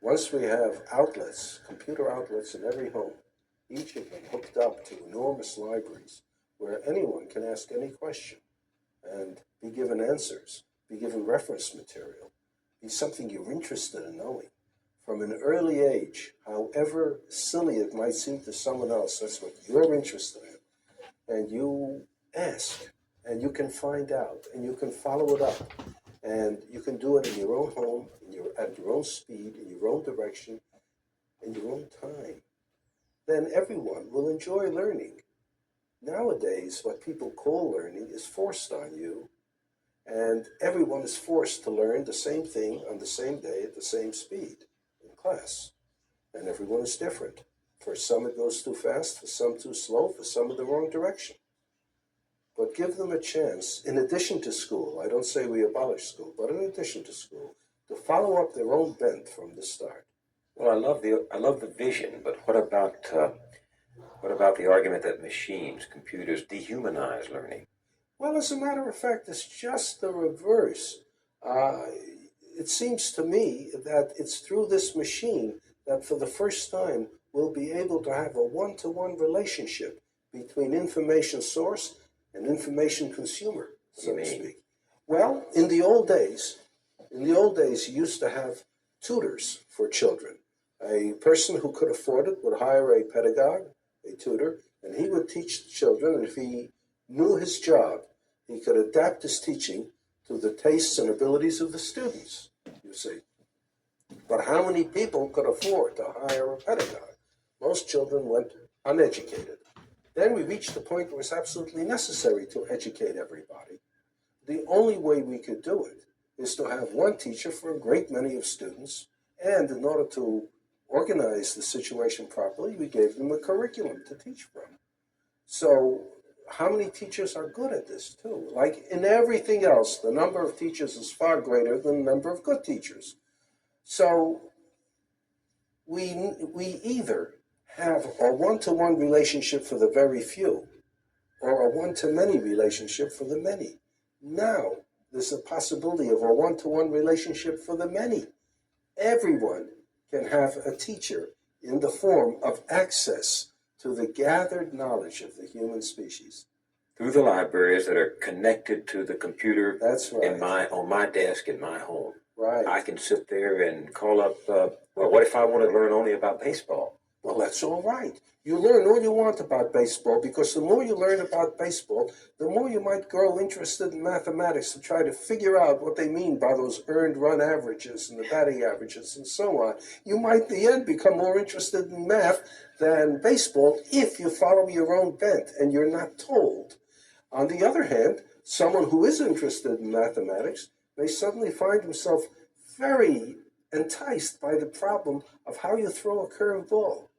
Once we have outlets, computer outlets in every home, each of them hooked up to enormous libraries where anyone can ask any question and be given answers, be given reference material, be something you're interested in knowing. From an early age, however silly it might seem to someone else, that's what you're interested in. And you ask, and you can find out, and you can follow it up. And you can do it in your own home, at your own speed, in your own direction, in your own time. Then everyone will enjoy learning. Nowadays, what people call learning is forced on you, and everyone is forced to learn the same thing on the same day at the same speed in class. And everyone is different. For some, it goes too fast, for some, too slow, for some, in the wrong direction. But give them a chance, in addition to school. I don't say we abolish school, but in addition to school, to follow up their own bent from the start. Well, I love the vision, but what about the argument that machines, computers, dehumanize learning? Well, as a matter of fact, it's just the reverse. Uh, it seems to me that it's through this machine that for the first time we'll be able to have a one-to-one relationship between information source and information consumer, What do so you to mean? speak. Well, in the old days, you used to have tutors for children. A person who could afford it would hire a pedagogue, a tutor, and he would teach the children. And if he knew his job, he could adapt his teaching to the tastes and abilities of the students, you see. But how many people could afford to hire a pedagogue? Most children went uneducated. Then we reached the point where it's absolutely necessary to educate everybody. The only way we could do it is to have one teacher for a great many of students, and in order to organize the situation properly, we gave them a curriculum to teach from. So, how many teachers are good at this, too? Like in everything else, the number of teachers is far greater than the number of good teachers. So, we either have a one to one relationship for the very few or a one to many relationship for the many. Now, there's a possibility of a one to one relationship for the many. Everyone can have a teacher in the form of access to the gathered knowledge of the human species. Through the libraries that are connected to the computer That's in right. on my desk in my home. I Right. can sit there and call up. Well, what if I want to learn only about baseball? Well, that's all right. You learn all you want about baseball because the more you learn about baseball, the more you might grow interested in mathematics to try to figure out what they mean by those earned run averages and the batting averages and so on. You might, in the end, become more interested in math than baseball if you follow your own bent and you're not told. On the other hand, someone who is interested in mathematics may suddenly find himself very enticed by the problem of how you throw a curved ball.